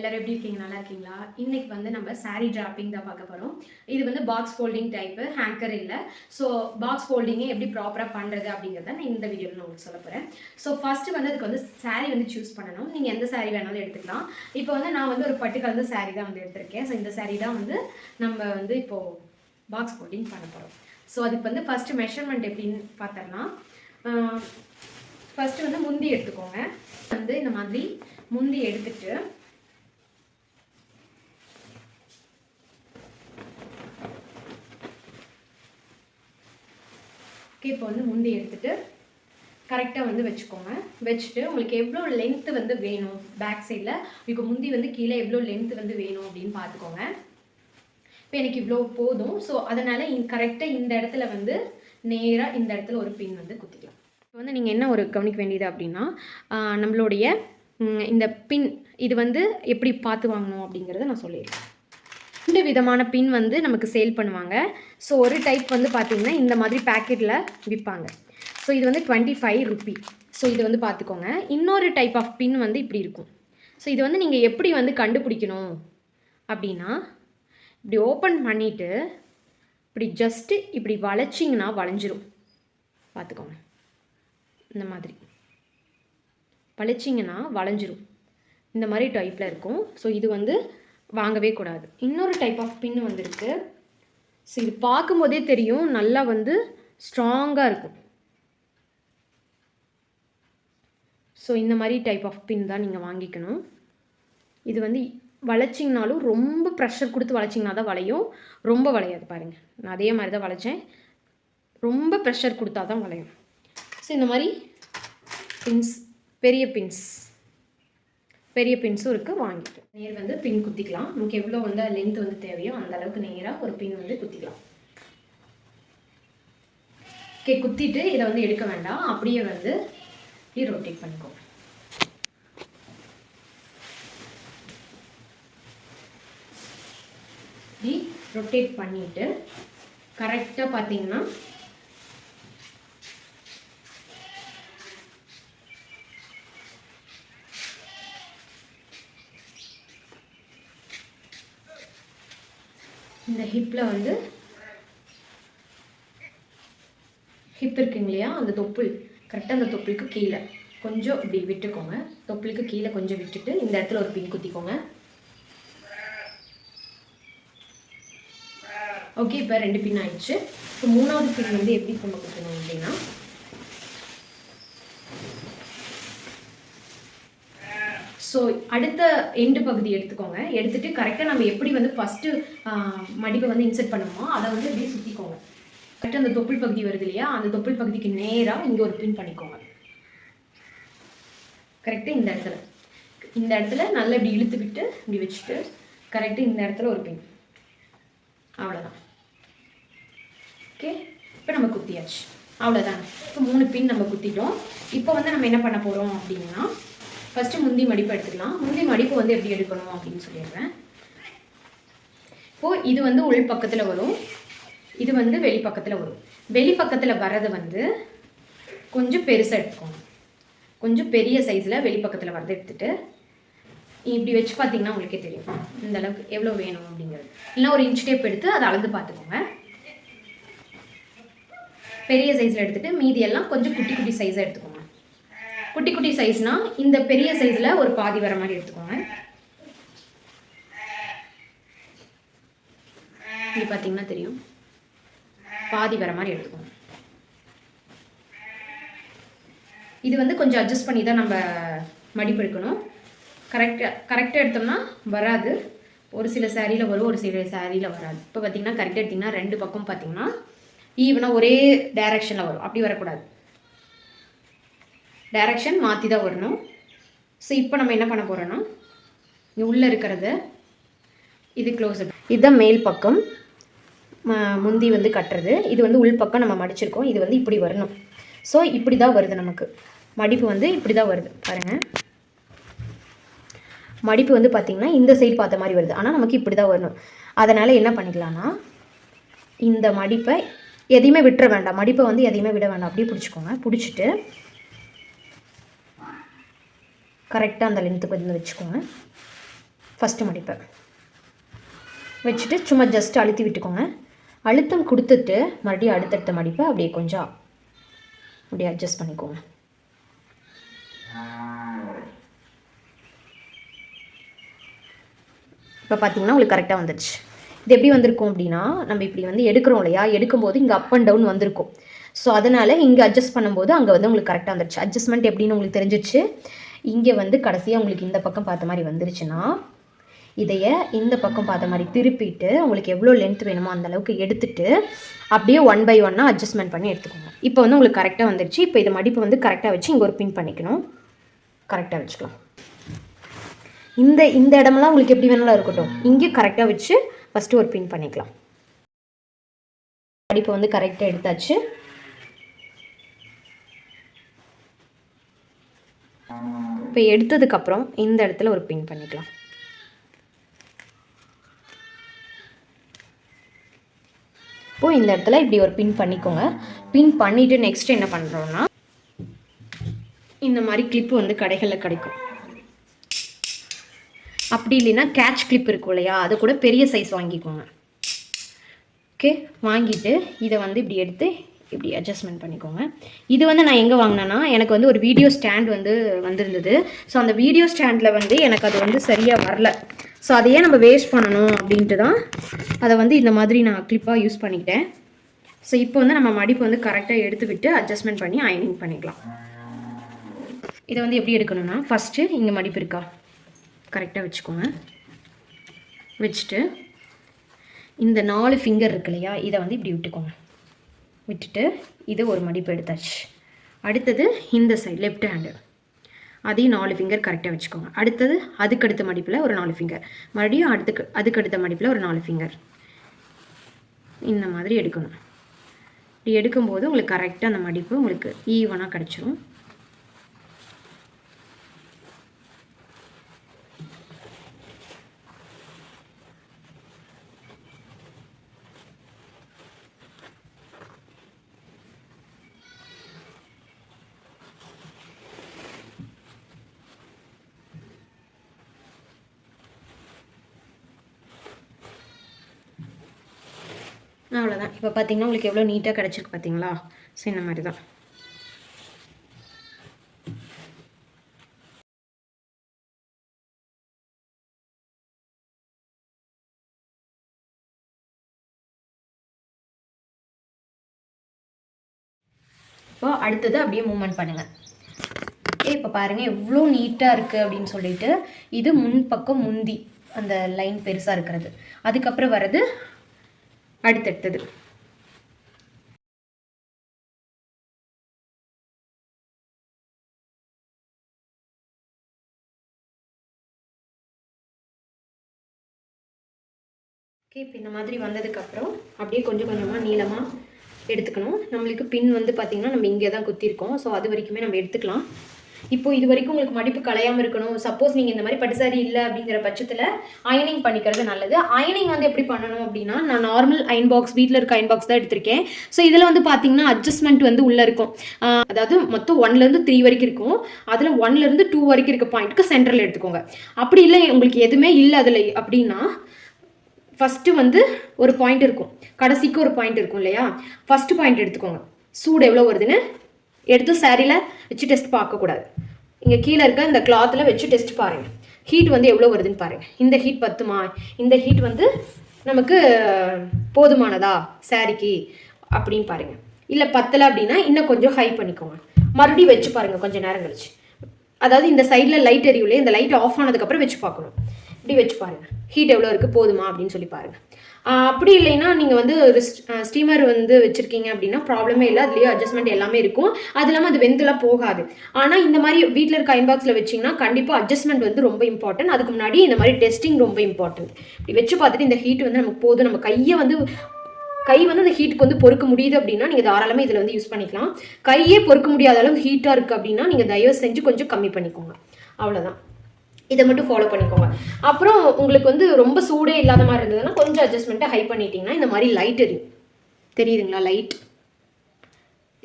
எல்லாரும் எப்படி இருக்கீங்க? நல்லா இருக்கீங்களா? இன்னைக்கு வந்து நம்ம saree draping தான் பார்க்க போறோம். இது வந்து பாக்ஸ் ஃபோல்டிங் டைப்பு, ஹேங்கர் இல்ல. ஸோ பாக்ஸ் ஃபோல்டிங்கை எப்படி ப்ராப்பரா பண்றது அப்படிங்கிறத நான் இந்த வீடியோவில் நான் உங்களுக்கு சொல்ல போறேன். ஸோ ஃபர்ஸ்ட் வந்து அதுக்கு வந்து saree வந்து சூஸ் பண்ணணும். நீங்க எந்த saree வேணாலும் எடுத்துக்கலாம். இப்போ வந்து நான் வந்து ஒரு பட்டு கலந்த saree தான் வந்து எடுத்திருக்கேன். ஸோ இந்த saree தான் வந்து நம்ம வந்து இப்போ பாக்ஸ் ஃபோல்டிங் பண்ண போறோம். ஸோ அதுக்கு வந்து ஃபர்ஸ்ட் மெஷர்மெண்ட் எப்படின்னு பார்த்தோம்னா, ஃபர்ஸ்ட் வந்து முந்தி எடுத்துக்கோங்க. வந்து இந்த மாதிரி முந்தி எடுத்துட்டு இப்போ வந்து முந்தி எடுத்துட்டு கரெக்டாக வந்து வச்சுக்கோங்க. வச்சுட்டு உங்களுக்கு எவ்வளோ லென்த்து வந்து வேணும், பேக் சைடில் இப்போ முந்தி வந்து கீழே எவ்வளோ லென்த்து வந்து வேணும் அப்படின்னு பார்த்துக்கோங்க. இப்போ எனக்கு இவ்வளோ போதும். ஸோ அதனால் கரெக்டாக இந்த இடத்துல வந்து நேராக இந்த இடத்துல ஒரு பின் வந்து குத்திக்கலாம். இப்போ வந்து நீங்கள் என்ன ஒரு கவனிக்க வேண்டியது அப்படின்னா, நம்மளுடைய இந்த பின் இது வந்து எப்படி பார்த்து வாங்கணும் அப்படிங்கிறத நான் சொல்லிடுறேன். 2 விதமான பின் வந்து நமக்கு சேல் பண்ணுவாங்க. ஸோ ஒரு டைப் வந்து பார்த்திங்கன்னா இந்த மாதிரி பேக்கெட்டில் விற்பாங்க. ஸோ இது வந்து 25 ரூபி. ஸோ இது வந்து பார்த்துக்கோங்க. இன்னொரு டைப் ஆஃப் பின் வந்து இப்படி இருக்கும். ஸோ இது வந்து நீங்கள் எப்படி வந்து கண்டுபிடிக்கணும் அப்படின்னா, இப்படி ஓப்பன் பண்ணிவிட்டு இப்படி ஜஸ்ட்டு இப்படி வளைச்சிங்கன்னா வளைஞ்சிரும். பார்த்துக்கோங்க, இந்த மாதிரி வளைச்சிங்கன்னா வளைஞ்சிரும். இந்த மாதிரி டைப்பில் இருக்கும். ஸோ இது வந்து வாங்கவே கூடாது. இன்னொரு டைப் ஆஃப் பின் வந்து இருக்குது. ஸோ இது பார்க்கும்போதே தெரியும், நல்லா வந்து ஸ்ட்ராங்காக இருக்கும். ஸோ இந்த மாதிரி டைப் ஆஃப் பின் தான் நீங்கள் வாங்கிக்கணும். இது வந்து வளைச்சிங்கனாலும் ரொம்ப ப்ரெஷர் கொடுத்து வளைச்சிங்கன்னா தான் வளையும், ரொம்ப வளையாது. பாருங்கள், நான் அதே மாதிரி தான் வளைச்சேன். ரொம்ப ப்ரெஷர் கொடுத்தா தான் வளையும். ஸோ இந்த மாதிரி பின்ஸ், பெரிய பின்ஸும் இருக்குது, வாங்கிட்டு நேர் வந்து பின் குத்திக்கலாம். நமக்கு எவ்வளோ வந்து லென்த் வந்து தேவையோ அந்த அளவுக்கு நேராக ஒரு பின் வந்து குத்திக்கலாம். ஓகே, குத்திட்டு இதை வந்து எடுக்க வேண்டாம், அப்படியே வந்து ரொட்டேட் பண்ணிக்கோங்க. ரொட்டேட் பண்ணிட்டு கரெக்டாக பார்த்தீங்கன்னா இந்த ஹிப்பில் வந்து ஹிப் இருக்குங்க இல்லையா, அந்த தொப்புள் கரெக்டாக அந்த தொப்புளுக்கு கீழே கொஞ்சம் இப்படி விட்டுக்கோங்க. தொப்புளுக்கு கீழே கொஞ்சம் விட்டுட்டு இந்த இடத்துல ஒரு பின் குத்திக்கோங்க. ஓகே, இப்போ 2 பின் ஆயிடுச்சு. இப்போ 3வது பின் வந்து எப்படி நம்ம குத்தணும் அப்படின்னா, ஸோ அடுத்த எண்டு பகுதி எடுத்துக்கோங்க. எடுத்துகிட்டு கரெக்டாக நம்ம எப்படி வந்து ஃபஸ்ட்டு மடிப்பை வந்து இன்செர்ட் பண்ணுமோ அதை வந்து அப்படியே சுற்றிக்கோங்க. கரெக்டாக அந்த தொப்புள் பகுதி வருது இல்லையா, அந்த தொப்புள் பகுதிக்கு நேராக இங்கே ஒரு பின் பண்ணிக்கோங்க. கரெக்டாக இந்த இடத்துல நல்லா இப்படி இழுத்து விட்டு இப்படி வச்சுட்டு கரெக்டாக இந்த இடத்துல ஒரு பின். அவ்வளோதான். ஓகே, இப்போ நம்ம குத்தியாச்சு. அவ்வளோதாங்க. இப்போ 3 பின் நம்ம குத்திட்டோம். இப்போ வந்து நம்ம என்ன பண்ண போகிறோம் அப்படின்னா, ஃபஸ்ட்டு முந்தி மடிப்பு எடுத்துக்கலாம். முந்தி மடிப்பு வந்து எப்படி எடுக்கணும் அப்படின்னு சொல்லிடுறேன். இப்போது இது வந்து உள் பக்கத்தில் வரும், இது வந்து வெளி பக்கத்தில் வரும். வெளி பக்கத்தில் வர்றது வந்து கொஞ்சம் பெருசாக எடுத்துக்கோங்க. கொஞ்சம் பெரிய சைஸில் வெளி பக்கத்தில் வரதை எடுத்துகிட்டு இப்படி வச்சு பார்த்தீங்கன்னா உங்களுக்கே தெரியும் இந்த அளவுக்கு எவ்வளோ வேணும் அப்படிங்கிறது. இல்லைனா ஒரு இன்ச் டேப் எடுத்து அதை அளந்து பார்த்துக்கோங்க. பெரிய சைஸில் எடுத்துகிட்டு மீதியெல்லாம் கொஞ்சம் குட்டி குட்டி சைஸாக எடுத்துக்கோங்க. குட்டி குட்டி சைஸ்னால் இந்த பெரிய சைஸில் ஒரு பாதி வர மாதிரி எடுத்துக்கோங்க. இது பார்த்தீங்கன்னா தெரியும், பாதி வர மாதிரி எடுத்துக்கோங்க. இது வந்து கொஞ்சம் அட்ஜஸ்ட் பண்ணி தான் நம்ம மடிப்பு எடுக்கணும். கரெக்டாக எடுத்தோம்னா வராது. ஒரு சில சாரியில் வரும், ஒரு சில சாரியில் வராது. இப்போ பார்த்தீங்கன்னா கரெக்டாக எடுத்திங்கன்னா 2 பக்கம் பார்த்தீங்கன்னா ஈவனாக ஒரே டைரக்ஷனில் வரும். அப்படி வரக்கூடாது, டைரக்ஷன் மாற்றி தான் வரணும். ஸோ இப்போ நம்ம என்ன பண்ண போகிறோன்னா, இங்கே உள்ளே இருக்கிறத இது க்ளோஸ்அப், இதுதான் மேல் பக்கம் முந்தி வந்து கட்டுறது. இது வந்து உள் பக்கம் நம்ம மடிச்சிருக்கோம். இது வந்து இப்படி வரணும். ஸோ இப்படி தான் வருது, நமக்கு மடிப்பு வந்து இப்படி தான் வருது. பாருங்கள், மடிப்பு வந்து பார்த்திங்கன்னா இந்த சைடு பார்த்த மாதிரி வருது, ஆனால் நமக்கு இப்படி தான் வரணும். அதனால் என்ன பண்ணிக்கலாம்னா, இந்த மடிப்பை எதையுமே விட்டுற வேண்டாம், மடிப்பை வந்து எதையுமே விட வேண்டாம், அப்படியே பிடிச்சிக்கோங்க. பிடிச்சிட்டு கரெக்டாக அந்த லென்த்துக்கு வந்து வச்சுக்கோங்க. ஃபஸ்ட்டு மடிப்பை வச்சுட்டு சும்மா ஜஸ்ட் அழுத்தி விட்டுக்கோங்க. அழுத்தம் கொடுத்துட்டு மறுபடியும் அடுத்தடுத்த மடிப்பை அப்படியே கொஞ்சம் அப்படியே அட்ஜஸ்ட் பண்ணிக்கோங்க. இப்போ பார்த்தீங்கன்னா உங்களுக்கு கரெக்டாக வந்துடுச்சு. இது எப்படி வந்திருக்கும் அப்படின்னா, நம்ம இப்படி வந்து எடுக்கிறோம் இல்லையா, எடுக்கும்போது இங்கே அப் அண்ட் டவுன் வந்திருக்கும். ஸோ அதனால் இங்கே அட்ஜஸ்ட் பண்ணும்போது அங்கே வந்து உங்களுக்கு கரெக்டாக வந்துடுச்சு. அட்ஜஸ்ட்மெண்ட் எப்படின்னு உங்களுக்கு தெரிஞ்சிச்சு. இங்கே வந்து கடைசியாக உங்களுக்கு இந்த பக்கம் பார்த்த மாதிரி வந்துருச்சுன்னா, இதையை இந்த பக்கம் பார்த்த மாதிரி திருப்பிட்டு உங்களுக்கு எவ்வளோ லென்த் வேணுமோ அந்தளவுக்கு எடுத்துகிட்டு அப்படியே 1 by 1 அட்ஜஸ்ட்மெண்ட் பண்ணி எடுத்துக்கோங்க. இப்போ வந்து உங்களுக்கு கரெக்டாக வந்துடுச்சு. இப்போ இதை மடிப்பு வந்து கரெக்டாக வச்சு இங்கே ஒரு பின் பண்ணிக்கணும். கரெக்டாக வச்சுக்கலாம். இந்த இடமெல்லாம் உங்களுக்கு எப்படி வேணாலும் இருக்கட்டும். இங்கே கரெக்டாக வச்சு ஃபஸ்ட்டு ஒரு பின் பண்ணிக்கலாம். மடிப்பை வந்து கரெக்டாக எடுத்தாச்சு. இப்போ எடுத்ததுக்கப்புறம் இந்த இடத்துல ஒரு பின் பண்ணிக்கலாம். இப்போது இந்த இடத்துல இப்படி ஒரு பின் பண்ணிக்கோங்க. பின் பண்ணிவிட்டு நெக்ஸ்ட் என்ன பண்ணுறோன்னா, இந்த மாதிரி கிளிப்பு வந்து கடைகளில் கிடைக்கும். அப்படி இல்லைன்னா கேட்ச் கிளிப் இருக்கும் இல்லையா, அதை கூட பெரிய சைஸ் வாங்கிக்கோங்க. ஓகே, வாங்கிட்டு இதை வந்து இப்படி எடுத்து இப்படி அட்ஜஸ்ட்மெண்ட் பண்ணிக்கோங்க. இது வந்து நான் எங்கே வாங்கினேன்னா, எனக்கு வந்து ஒரு வீடியோ ஸ்டாண்ட் வந்து வந்திருந்தது. ஸோ அந்த வீடியோ ஸ்டாண்டில் வந்து எனக்கு அது வந்து சரியாக வரல. ஸோ அதையே நம்ம வேஸ்ட் பண்ணணும் அப்படின்ட்டு தான் அதை வந்து இந்த மாதிரி நான் கிளிப்பாக யூஸ் பண்ணிக்கிட்டேன். ஸோ இப்போ வந்து நம்ம மடிப்பு வந்து கரெக்டாக எடுத்து விட்டு அட்ஜஸ்ட்மெண்ட் பண்ணி அயனிங் பண்ணிக்கலாம். இதை வந்து எப்படி எடுக்கணும்னா, ஃபஸ்ட்டு இங்கே மடிப்பு இருக்கா கரெக்டாக வச்சுக்கோங்க. வச்சுட்டு இந்த 4 ஃபிங்கர் இருக்கு இல்லையா, இதை வந்து இப்படி விட்டுக்கோங்க. விட்டுட்டு இது ஒரு மடிப்பு எடுத்தாச்சு. அடுத்தது இந்த சைடு லெஃப்ட் ஹேண்டு, அதையும் 4 ஃபிங்கர் கரெக்டாக வச்சுக்கோங்க. அடுத்தது அதுக்கடுத்த மடிப்பில் ஒரு 4 ஃபிங்கர், மறுபடியும் அதுக்கடுத்த மடிப்பில் ஒரு 4 ஃபிங்கர், இந்த மாதிரி எடுக்கணும். இப்படி எடுக்கும்போது உங்களுக்கு கரெக்டாக அந்த மடிப்பு உங்களுக்கு ஈவனாக கிடச்சிரும். அவ்வளோதான். இப்போ பார்த்தீங்கன்னா உங்களுக்கு எவ்வளோ நீட்டாக கிடச்சிருக்கு பார்த்தீங்களா. ஸோ இந்த மாதிரி தான். இப்போ அடுத்தது அப்படியே மூவ்மெண்ட் பண்ணுங்கள். இப்போ பாருங்கள் எவ்வளோ நீட்டாக இருக்குது அப்படின்னு சொல்லிட்டு. இது முன்பக்கம் முந்தி அந்த லைன் பெருசாக இருக்கிறது. அதுக்கப்புறம் வர்றது அடுத்தடுத்தது. ஓகே, இப்போ இந்த மாதிரி வந்ததுக்கப்புறம் அப்படியே கொஞ்சம் கொஞ்சமாக நீளமாக எடுத்துக்கணும். நம்மளுக்கு பின் வந்து பார்த்திங்கன்னா நம்ம இங்கே தான் குத்திருக்கோம். ஸோ அது வரைக்குமே நம்ம எடுத்துக்கலாம். இப்போ இது வரைக்கும் உங்களுக்கு மடிப்பு கலையாமல் இருக்கணும். சப்போஸ் நீங்கள் இந்த மாதிரி பட்டுசாரி இல்லை அப்படிங்கிற பட்சத்தில் அயனிங் பண்ணிக்கிறது நல்லது. அயனிங் வந்து எப்படி பண்ணணும் அப்படின்னா, நான் நார்மல் அயன் பாக்ஸ், வீட்டில் இருக்க அயன் பாக்ஸ் தான் எடுத்திருக்கேன். ஸோ இதில் வந்து பார்த்தீங்கன்னா அட்ஜஸ்ட்மெண்ட் வந்து உள்ளே இருக்கும். அதாவது மொத்தம் 1லேருந்து 3 வரைக்கும் இருக்கும். அதில் 1லேருந்து 2 வரைக்கும் இருக்க பாயிண்ட்டுக்கு சென்டரில் எடுத்துக்கோங்க. அப்படி இல்லை உங்களுக்கு எதுவுமே இல்லை அதில் அப்படின்னா, ஃபஸ்ட்டு வந்து ஒரு பாயிண்ட் இருக்கும், கடைசிக்கு ஒரு பாயிண்ட் இருக்கும் இல்லையா. ஃபஸ்ட்டு பாயிண்ட் எடுத்துக்கோங்க. சூடு எவ்வளோ வருதுன்னு எடுத்து சாரியில் வச்சு டெஸ்ட் பார்க்கக்கூடாது. இங்கே கீழே இருக்க இந்த கிளாத்தில் வச்சு டெஸ்ட் பாருங்கள். ஹீட் வந்து எவ்வளோ வருதுன்னு பாருங்கள். இந்த ஹீட் பத்துமா, இந்த ஹீட் வந்து நமக்கு போதுமானதா சாரிக்கு அப்படின்னு பாருங்கள். இல்லை பத்தலை அப்படின்னா இன்னும் கொஞ்சம் ஹை பண்ணிக்கோங்க. மறுபடியும் வச்சு பாருங்கள் கொஞ்சம் நேரம் கழிச்சு. அதாவது இந்த சைடில் லைட் எரியும்லே, இந்த லைட் ஆஃப் ஆனதுக்கப்புறம் வச்சு பார்க்கணும். இப்படி வச்சு பாருங்கள் ஹீட் எவ்வளோ இருக்குது போதுமா அப்படின்னு சொல்லி பாருங்கள். அப்படி இல்லைன்னா நீங்கள் வந்து ஒரு ஸ்டீமர் வந்து வச்சுருக்கீங்க அப்படின்னா ப்ராப்ளமே இல்லை. அதுலேயே அட்ஜஸ்ட்மெண்ட் எல்லாமே இருக்கும். அது இல்லாமல் அது வெந்தெல்லாம் போகாது. ஆனால் இந்த மாதிரி வீட்டில் இருக்க அயன் பாக்ஸில் வச்சிங்கன்னா கண்டிப்பாக அட்ஜஸ்ட்மெண்ட் வந்து ரொம்ப இம்பார்ட்டன்ட். அதுக்கு முன்னாடி இந்த மாதிரி டெஸ்டிங் ரொம்ப இம்பார்ட்டன்ட். இப்படி வச்சு பார்த்துட்டு இந்த ஹீட் வந்து நமக்கு போதும், நம்ம கை வந்து அந்த ஹீட்டுக்கு வந்து பொறுக்க முடியுது அப்படின்னா நீங்கள் தாராளமாக இதில் வந்து யூஸ் பண்ணிக்கலாம். கையே பொறுக்க முடியாத அளவு ஹீட்டாக இருக்குது அப்படின்னா நீங்கள் தயவு செஞ்சு கொஞ்சம் கம்மி பண்ணிக்கோங்க. அவ்வளோதான். இதை மட்டும் ஃபாலோ பண்ணிக்கோங்க. அப்புறம் உங்களுக்கு வந்து ரொம்ப சூடே இல்லாத மாதிரி இருந்ததுன்னா கொஞ்சம் அட்ஜஸ்ட்மெண்ட்டை ஹை பண்ணிட்டீங்கன்னா இந்த மாதிரி லைட் எரியும். தெரியுதுங்களா லைட்?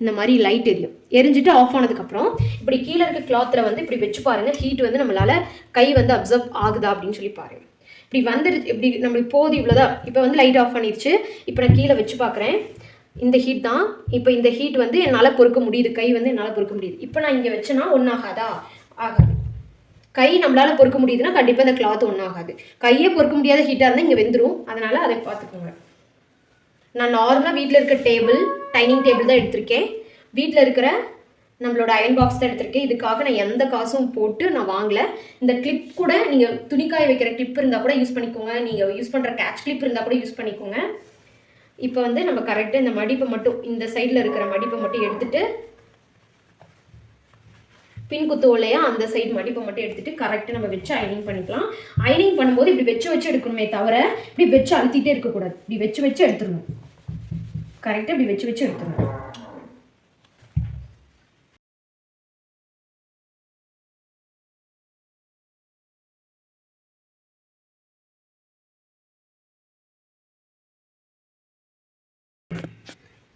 இந்த மாதிரி லைட் எரியும். எரிஞ்சிட்டு ஆஃப் ஆனதுக்கப்புறம் இப்படி கீழே இருக்க கிளாத்தில் வந்து இப்படி வச்சு பாருங்கள், ஹீட் வந்து நம்மளால் கை வந்து அப்சர்வ் ஆகுதா அப்படின்னு சொல்லி பாருங்கள். இப்படி வந்துருச்சு, இப்படி நம்மளுக்கு போகுது, இவ்வளோதான். இப்போ வந்து லைட் ஆஃப் பண்ணிடுச்சு. இப்போ நான் கீழே வச்சு பார்க்குறேன், இந்த ஹீட் தான். இப்போ இந்த ஹீட் வந்து என்னால் பொறுக்க முடியுது, கை வந்து என்னால் பொறுக்க முடியுது. இப்போ நான் இங்கே வச்சேன்னா ஒன்றாகாதா? ஆகாது. கை நம்மளால் பொறுக்க முடியுதுன்னா கண்டிப்பாக இந்த கிளாத் ஒன்றாகாது. கையே பொறுக்க முடியாத ஹீட்டாக இருந்தால் இங்கே வெந்துடும். அதனால் அதை பார்த்துக்கோங்க. நான் நார்மலாக வீட்டில் இருக்க டேபிள், டைனிங் டேபிள் தான் எடுத்திருக்கேன். வீட்டில் இருக்கிற நம்மளோட அயன் பாக்ஸ் தான் எடுத்திருக்கேன். இதுக்காக நான் எந்த காசும் போட்டு நான் வாங்கலை. இந்த கிளிப் கூட நீங்கள் துணிக்காய வைக்கிற கிளிப் இருந்தால் கூட யூஸ் பண்ணிக்கோங்க. நீங்கள் யூஸ் பண்ணுற கேட்ச் கிளிப் இருந்தால் கூட யூஸ் பண்ணிக்கோங்க. இப்போ வந்து நம்ம கரெக்டாக இந்த மடிப்பை மட்டும், இந்த சைடில் இருக்கிற மடிப்பை மட்டும் எடுத்துட்டு, பின் குத்துவோம் இல்லையா, அந்த சைடு மடிப்பை மட்டும் எடுத்துட்டு கரெக்டாக நம்ம வச்சு அயனிங் பண்ணிக்கலாம். அயனிங் பண்ணும்போது இப்படி வச்சு எடுக்கணுமே தவிர இப்படி வச்சு அழுத்திட்டே இருக்கக்கூடாது. இப்படி வச்சு எடுத்துடணும். கரெக்டாக இப்படி வச்சு எடுத்துடணும்.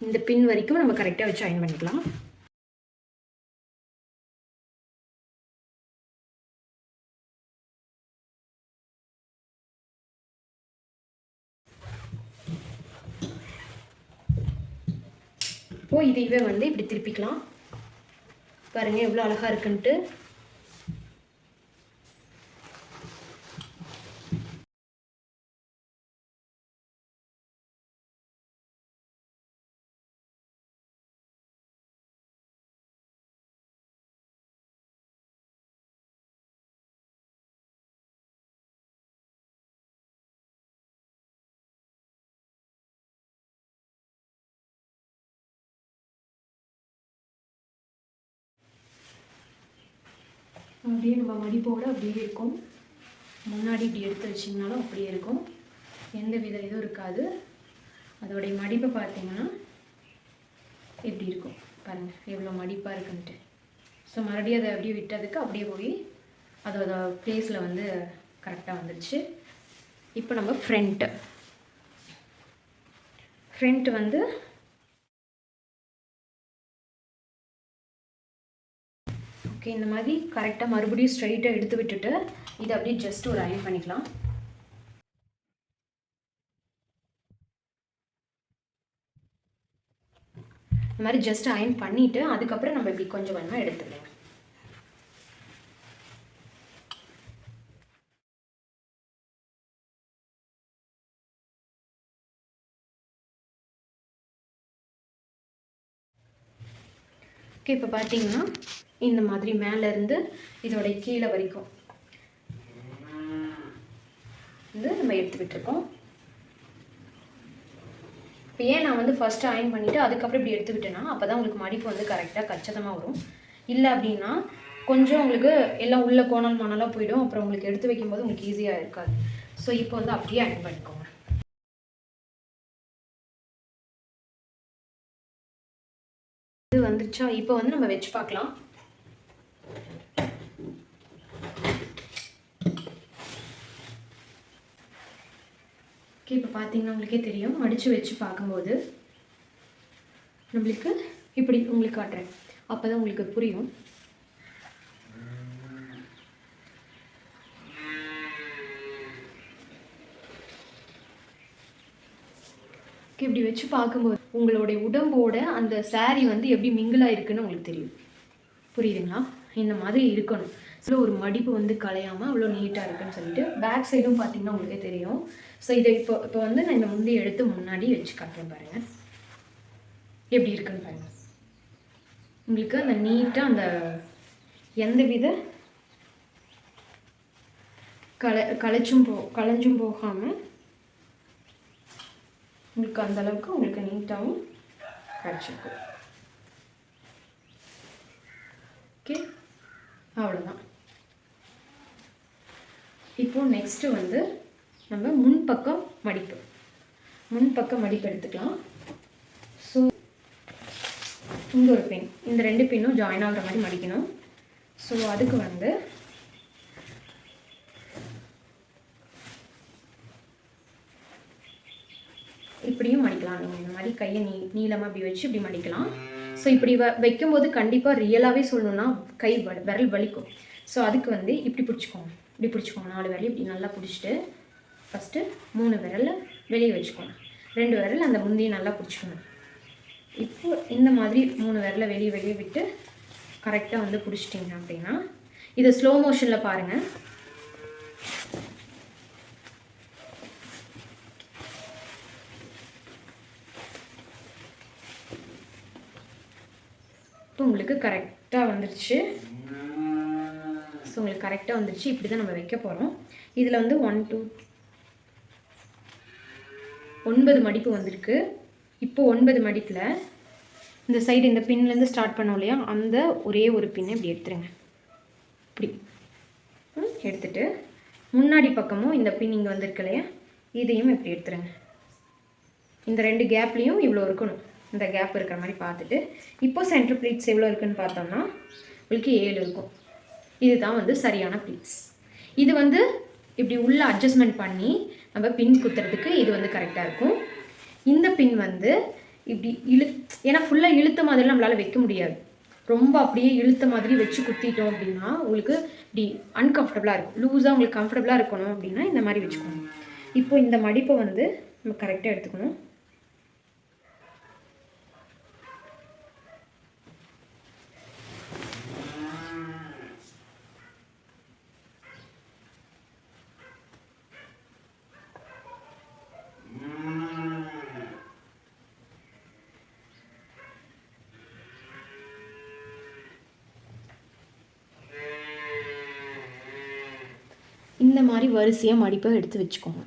இந்த பின் வரைக்கும் நம்ம கரெக்டாக வச்சு அயன் பண்ணிக்கலாம். இப்போ இதைவே வந்து இப்படி திருப்பிக்கலாம். பாருங்க எவ்வளோ அழகாக இருக்குன்ட்டு. அப்படியே நம்ம மடிப்போடு அப்படியே இருக்கும். முன்னாடி இப்படி எடுத்து வச்சிங்கனாலும் அப்படியே இருக்கும். எந்த வித இதுவும் இருக்காது. அதோடைய மடிப்பை பார்த்தீங்கன்னா எப்படி இருக்கும் பாருங்கள், எவ்வளோ மடிப்பாக இருக்குன்ட்டு. ஸோ மறுபடியும் அதை அப்படியே விட்டதுக்கு அப்படியே போய் அதோட ப்ளேஸில் வந்து கரெக்டாக வந்துடுச்சு. இப்போ நம்ம ஃப்ரண்ட் வந்து ஓகே, இந்த மாதிரி கரெக்டாக மறுபடியும் ஸ்ட்ரைட்டாக எடுத்து விட்டுட்டு இதை அப்படியே ஜஸ்ட் ஒரு அயன் பண்ணிக்கலாம். இந்த மாதிரி ஜஸ்ட் அயன் பண்ணிவிட்டு அதுக்கப்புறம் நம்ம இப்படி கொஞ்சம் கொஞ்சமாக எடுத்துக்கலாம். ஓகே, இப்போ பார்த்தீங்கன்னா இந்த மாதிரி மேலேருந்து இதோடைய கீழே வரைக்கும் வந்து நம்ம எடுத்து விட்டுருக்கோம். இப்போ ஏன் நான் வந்து ஃபஸ்ட்டு அயன் பண்ணிவிட்டு அதுக்கப்புறம் இப்படி எடுத்து விட்டேன்னா அப்போ தான் உங்களுக்கு மடிப்பு வந்து கரெக்டாக கச்சிதமாக வரும். இல்லை அப்படின்னா கொஞ்சம் உங்களுக்கு எல்லாம் உள்ள கோணல் மணலாக போயிடும். அப்புறம் உங்களுக்கு எடுத்து வைக்கும்போது உங்களுக்கு ஈஸியாக இருக்காது. ஸோ இப்போ வந்து அப்படியே அயன் பண்ணிக்கோங்க. இது வந்துருச்சா? இப்போ வந்து நம்ம வச்சு பார்க்கலாம். ஓகே, இப்போ பார்த்தீங்கன்னா உங்களுக்கே தெரியும், மடித்து வச்சு பார்க்கும்போது நம்மளுக்கு இப்படி உங்களுக்கு காட்டுறேன், அப்போ தான் உங்களுக்கு புரியும். ஓகே, இப்படி வச்சு பார்க்கும்போது உங்களுடைய உடம்போட அந்த சாரீ வந்து எப்படி மிங்கிளாக இருக்குன்னு உங்களுக்கு தெரியும். புரியுதுங்களா? இந்த மாதிரி இருக்கணும். ஸோ ஒரு மடிப்பு வந்து கலையாமல் அவ்வளோ நீட்டாக இருக்குன்னு சொல்லிட்டு பேக் சைடும் பார்த்தீங்கன்னா உங்களுக்கே தெரியும். ஸோ இதை இப்போ வந்து நான் இந்த முந்தி எடுத்து முன்னாடி வச்சு காட்டுறேன் பாருங்கள், எப்படி இருக்குன்னு பாருங்கள். உங்களுக்கு அந்த நீட்டாக அந்த எந்த வித களைஞ்சும் போகாமல் உங்களுக்கு அந்த அளவுக்கு உங்களுக்கு நீட்டாகவும் கிடச்சிருக்கும். ஓகே, அவ்வளோதான். இப்போது நெக்ஸ்ட்டு வந்து நம்ம முன்பக்கம் மடிப்பு எடுத்துக்கலாம். ஸோ இங்கே ஒரு பின், இந்த 2 பின்னும் ஜாயின் ஆகிற மாதிரி மடிக்கணும். ஸோ அதுக்கு வந்து இப்படியும் மடிக்கலாம். நீங்கள் இந்த மாதிரி கையை நீளமாக அப்படி வச்சு இப்படி மடிக்கலாம். ஸோ இப்படி வைக்கும்போது கண்டிப்பாக ரியலாகவே சொல்லணுன்னா கை விரல் வலிக்கும். ஸோ அதுக்கு வந்து இப்படி பிடிச்சிக்கோங்க, இப்படி பிடிச்சிக்கோங்க. 4 விரல் இப்படி நல்லா பிடிச்சிட்டு ஃபஸ்ட்டு 3 விரலில் வெளியே வச்சுக்கோங்க. 2 விரல் அந்த முந்தியை நல்லா பிடிச்சிக்கணும். இப்போ இந்த மாதிரி 3 விரலை வெளியே விட்டு கரெக்டாக வந்து பிடிச்சிட்டிங்க அப்படின்னா இதை ஸ்லோ மோஷனில் பாருங்கள். இப்போ உங்களுக்கு கரெக்டாக வந்துடுச்சு. ஸோ உங்களுக்கு கரெக்டாக வந்துடுச்சு. இப்படி தான் நம்ம வைக்க போகிறோம். இதில் வந்து 1 2 9 மடிப்பு வந்திருக்கு. இப்போது 9 மடிப்பில் இந்த சைடு இந்த பின்லேருந்து ஸ்டார்ட் பண்ணோம் இல்லையா, அந்த ஒரே ஒரு பின்னை இப்படி எடுத்துருங்க. இப்படி எடுத்துட்டு முன்னாடி பக்கமும் இந்த பின் இங்கே வந்திருக்கு இல்லையா, இதையும் இப்படி எடுத்துருங்க. இந்த 2 கேப்லேயும் இவ்வளோ இருக்கணும். இந்த கேப் இருக்கிற மாதிரி பார்த்துட்டு இப்போ சென்டர் ப்ளீட்ஸ் எவ்வளோ இருக்குதுன்னு பார்த்தோம்னா உங்களுக்கு 7 இருக்கும். இதுதான் வந்து சரியான ப்ளீட்ஸ். இது வந்து இப்படி உள்ள அட்ஜஸ்ட்மெண்ட் பண்ணி நம்ம பின் குத்துறதுக்கு இது வந்து கரெக்டாக இருக்கும். இந்த பின் வந்து இப்படி ஏன்னா ஃபுல்லாக இழுத்த மாதிரி நம்மளால் வைக்க முடியாது. ரொம்ப அப்படியே இழுத்த மாதிரி வச்சு குத்திட்டோம் அப்படின்னா உங்களுக்கு இப்படி அன்கம்ஃபர்டபுளாக இருக்கும். லூஸாக உங்களுக்கு கம்ஃபர்டபுளாக இருக்கணும் அப்படின்னா இந்த மாதிரி வச்சுக்கணும். இப்போ இந்த மடிப்பை வந்து நம்ம கரெக்டாக எடுத்துக்கணும். இந்த மாதிரி வரிசையாக மடிப்பை எடுத்து வச்சுக்கோங்க.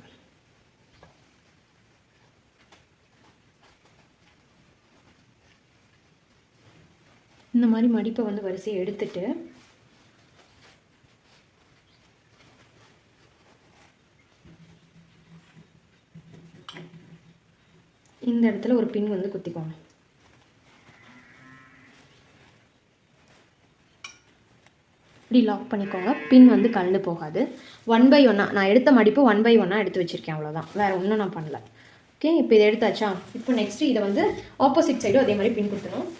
இந்த மாதிரி மடிப்பை வந்து வரிசையை எடுத்துட்டு இந்த இடத்துல ஒரு பின் வந்து குத்திக்கோங்க. இப்படி லாக் பண்ணிக்கோங்க. பின் வந்து கலந்து போகாது. 1 by 1 நான் எடுத்த மடிப்பு 1 by 1 எடுத்து வச்சுருக்கேன். அவ்வளோதான், வேறு ஒன்றும் நான் பண்ணல. ஓகே, இப்போ இதை எடுத்தாச்சா? இப்போ நெக்ஸ்ட்டு இதை வந்து ஆப்போசிட் சைடும் அதே மாதிரி பின் கொடுத்துணும்.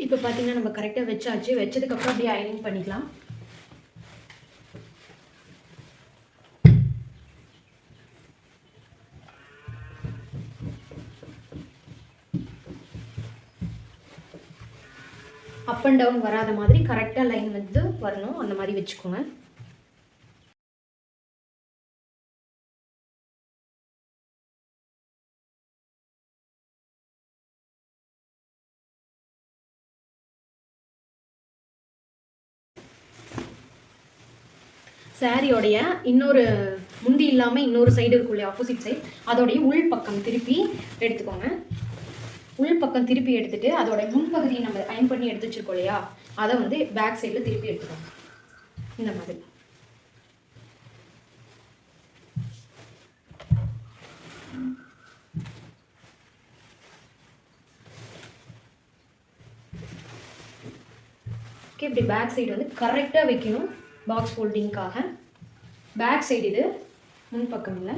இப்போ பார்த்தீங்கன்னா நம்ம கரெக்டாக வச்சாச்சு. வச்சதுக்கப்புறம் அப்படியே அயனிங் பண்ணிக்கலாம். அப் அண்ட் டவுன் வராத மாதிரி கரெக்டாக லைன் வந்து வரணும். அந்த மாதிரி வச்சுக்கோங்க. சாரியோடைய இன்னொரு முந்தி இல்லாமல் இன்னொரு சைடு இருக்குள்ளே ஆப்போசிட் சைடு, அதோடைய உள் பக்கம் திருப்பி எடுத்துக்கோங்க. உள் பக்கம் திருப்பி எடுத்துட்டு அதோட முன்பகுதியை நம்ம அயன் பண்ணி எடுத்து வச்சிருக்கோம் இல்லையா, அதை வந்து பேக் சைடில் திருப்பி எடுத்துக்கோங்க. இந்த மாதிரி ஓகே. இப்படி பேக் சைடு வந்து கரெக்டாக வைக்கணும். பாக்ஸ் ஃபோல்டிங்காக பேக் சைடு, இது முன்பக்கம் இல்லை.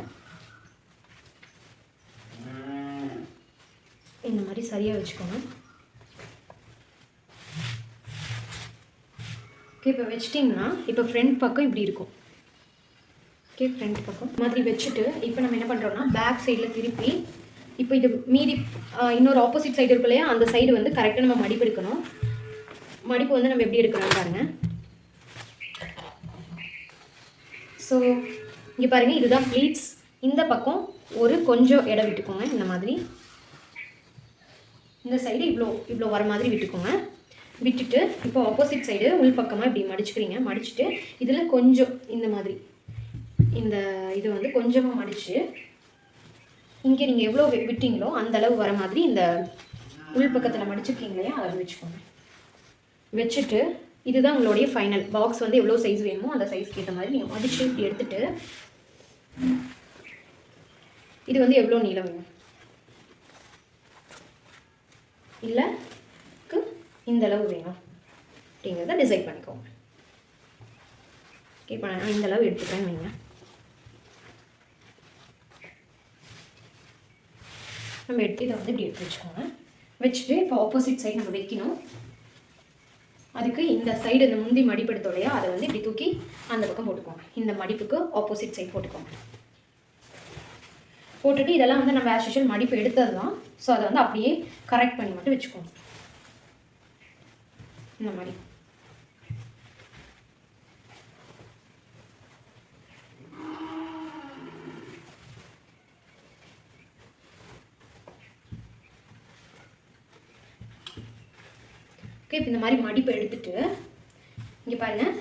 இந்த மாதிரி சரியாக வச்சுக்கோங்க. ஓகே, இப்போ வச்சிட்டிங்கன்னா இப்போ ஃப்ரண்ட் பக்கம் இப்படி இருக்கும். ஓகே, ஃப்ரண்ட் பக்கம் மாதிரி வச்சுட்டு இப்போ நம்ம என்ன பண்ணுறோம்னா பேக் சைடில் திருப்பி இப்போ இது மீதி இன்னொரு ஆப்போசிட் சைடு இருக்கு இல்லையா, அந்த சைடு வந்து கரெக்டாக நம்ம மடிப்பு எடுக்கணும். மடிப்பு வந்து நம்ம எப்படி எடுக்கணும் பாருங்கள். ஸோ இங்கே பாருங்கள், இதுதான் ப்ளீட்ஸ். இந்த பக்கம் ஒரு கொஞ்சம் இடம் விட்டுக்கோங்க. இந்த மாதிரி இந்த சைடு இவ்வளோ வர மாதிரி விட்டுக்கோங்க. விட்டுட்டு இப்போ ஆப்போசிட் சைடு உள் பக்கமாக இப்படி மடிச்சுக்கிறீங்க. மடிச்சுட்டு இதில் கொஞ்சம் இந்த மாதிரி இந்த இது வந்து கொஞ்சமாக மடித்து இங்கே நீங்கள் எவ்வளோ விட்டீங்களோ அந்த அளவு வர மாதிரி இந்த உள் பக்கத்தில் மடிச்சுருக்கீங்க இல்லையா, அதை வச்சுக்கோங்க. வச்சுட்டு இதுதான் உங்களுடைய ஃபைனல் பாக்ஸ் வந்து எவ்வளோ சைஸ் வேணுமோ அந்த சைஸ்க்கு ஏற்ற மாதிரி நீங்கள் மடிச்சு இப்படி எடுத்துகிட்டு இது வந்து எவ்வளோ நீளம் வேணும் இல்லைக்கு இந்த அளவு வேணும் அப்படிங்கிறத டிசைட் பண்ணிக்கோங்க. ஓகே, இப்போ நான் இந்த அளவு எடுத்துக்கிறேன்னு வைங்க. நம்ம எடுத்து இதை வந்து இப்படி எடுத்து வச்சுக்கோங்க. வச்சுட்டு இப்போ ஆப்போசிட் சைடு நம்ம வைக்கணும். அதுக்கு இந்த சைடு இந்த முந்தி மடிப்படுத்தோம் இல்லையா, அதை வந்து இப்படி தூக்கி அந்த பக்கம் போட்டுக்கோங்க. இந்த மடிப்புக்கு ஆப்போசிட் சைடு போட்டுக்கோங்க. போட்டுட்டு இதெல்லாம் வந்து நம்ம ஆஸ் யூஷுவல் மடிப்பு எடுத்தது தான். ஸோ அதை வந்து அப்படியே கரெக்ட் பண்ணி மட்டும் வச்சுக்கோங்க. இந்த மாதிரி ஓகே. இப்போ இந்த மாதிரி மடிப்பு எடுத்துட்டு இங்கே பாருங்கள்,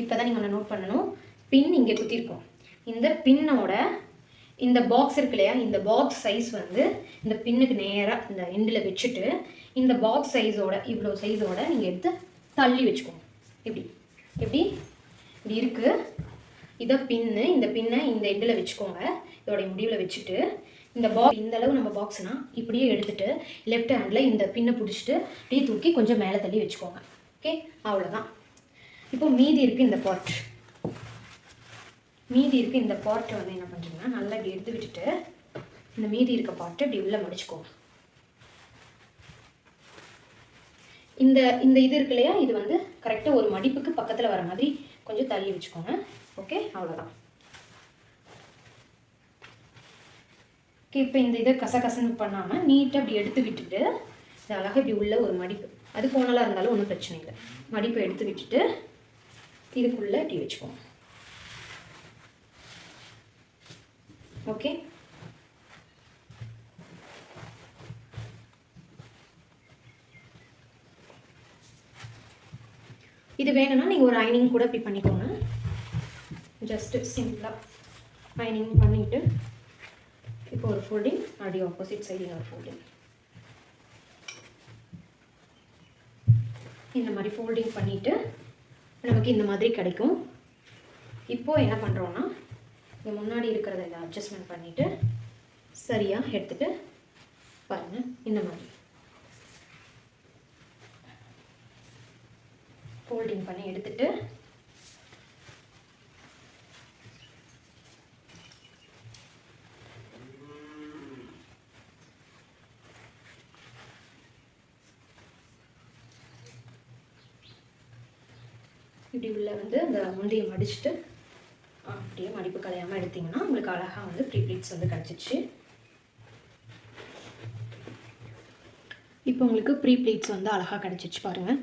இப்போ தான் நீங்கள் ஒன்று நோட் பண்ணணும். பின் இங்கே குத்திருக்கோம். இந்த பின்னோட இந்த பாக்ஸ் இருக்கு இல்லையா, இந்த பாக்ஸ் சைஸ் வந்து இந்த பின்னுக்கு நேராக இந்த எண்டில் வச்சுட்டு இந்த பாக்ஸ் சைஸோட இவ்வளோ சைஸோட நீங்கள் எடுத்து தள்ளி வச்சுக்கோங்க. இப்படி இப்படி இப்படி இருக்குது. இதை பின்னு இந்த பின்னை இந்த எண்டில் வச்சுக்கோங்க. இதோடைய முடிவில் வச்சுட்டு இந்த பாக்ஸ் இந்த அளவு நம்ம பாக்ஸ்னா இப்படியே எடுத்துகிட்டு லெஃப்ட் ஹேண்டில் இந்த பின்னை பிடிச்சிட்டு அப்படியே தூக்கி கொஞ்சம் மேலே தள்ளி வச்சுக்கோங்க. ஓகே, அவ்வளோதான். இப்போ மீதி இருக்குது இந்த பார்ட். மீதி இருக்குது இந்த பார்ட்டை வந்து என்ன பண்ணுறீங்கன்னா நல்லா இப்படி எடுத்து விட்டுட்டு இந்த மீதி இருக்க பார்ட்டை இப்படி உள்ளே மடிச்சுக்கோங்க. இந்த இந்த இது இருக்கு இல்லையா, இது வந்து கரெக்டாக ஒரு மடிப்புக்கு பக்கத்தில் வர மாதிரி கொஞ்சம் தள்ளி வச்சுக்கோங்க. ஓகே, அவ்வளோதான். ஓகே, இப்போ இந்த இதை கசகசன்னு பண்ணாமல் நீட்டாக அப்படி எடுத்து விட்டுட்டு இது அழகாக இப்படி உள்ள ஒரு மடிப்பு, அது கோணலாக இருந்தாலும் ஒன்றும் பிரச்சனை இல்லை. மடிப்பை எடுத்து விட்டுட்டு இதுக்குள்ளே இப்படி வச்சுக்கோங்க. ஓகே, இது வேணும்னா நீங்கள் ஒரு ஐனிங் கூட இப்படி பண்ணிக்கோங்க. ஜஸ்ட்டு சிம்பிளாக ஐனிங் பண்ணிவிட்டு இப்போ ஒரு ஃபோல்டிங், அப்படியே ஆப்போசிட் சைடு ஒரு ஃபோல்டிங், இந்த மாதிரி ஃபோல்டிங் பண்ணிவிட்டு நமக்கு இந்த மாதிரி கிடைக்கும். இப்போது என்ன பண்ணுறோன்னா இங்கே முன்னாடி இருக்கிறத இதை அட்ஜஸ்ட்மெண்ட் பண்ணிவிட்டு சரியாக எடுத்துகிட்டு பாருங்கள், இந்த மாதிரி ஃபோல்டிங் பண்ணி எடுத்துகிட்டு இப்படி உள்ள வந்து அந்த முந்தையை மடிச்சுட்டு அப்படியே மடிப்பு கலையாமல் எடுத்திங்கன்னா உங்களுக்கு அழகாக வந்து ப்ரீ ப்ளீட்ஸ் வந்து கிடச்சிச்சு. இப்போ உங்களுக்கு ப்ரீ ப்ளீட்ஸ் வந்து அழகாக கிடச்சிச்சு பாருங்கள்.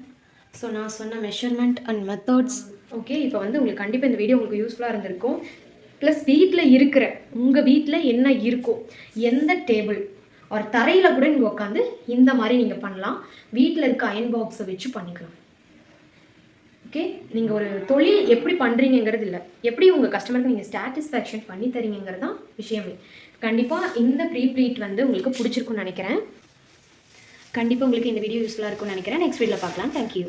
ஸோ நான் சொன்ன மெஷர்மெண்ட் அண்ட் மெத்தட்ஸ் ஓகே. இப்போ வந்து உங்களுக்கு கண்டிப்பாக இந்த வீடியோ உங்களுக்கு யூஸ்ஃபுல்லாக இருந்திருக்கும். ப்ளஸ் வீட்டில் இருக்கிற உங்கள் வீட்டில் என்ன இருக்கோ, எந்த டேபிள் ஒரு தரையில் கூட நீங்கள் உட்காந்து இந்த மாதிரி நீங்கள் பண்ணலாம். வீட்டில் இருக்க அயன் பாக்ஸை வச்சு பண்ணிக்கலாம். ஓகே, நீங்கள் ஒரு தொழில் எப்படி பண்ணுறீங்கிறது இல்லை, எப்படி உங்கள் கஸ்டமருக்கு நீங்கள் சாட்டிஸ்ஃபேக்ஷன் பண்ணி தரீங்கிறது தான் விஷயமே. கண்டிப்பாக இந்த ப்ரீ ப்ளீட் வந்து உங்களுக்கு பிடிச்சிருக்குன்னு நினைக்கிறேன். கண்டிப்பாக உங்களுக்கு இந்த வீடியோ யூஸ்ஃபுல்லாக இருக்கும்னு நினைக்கிறேன். நெக்ஸ்ட் வீடியோவில் பார்க்கலாம். தேங்க்யூ.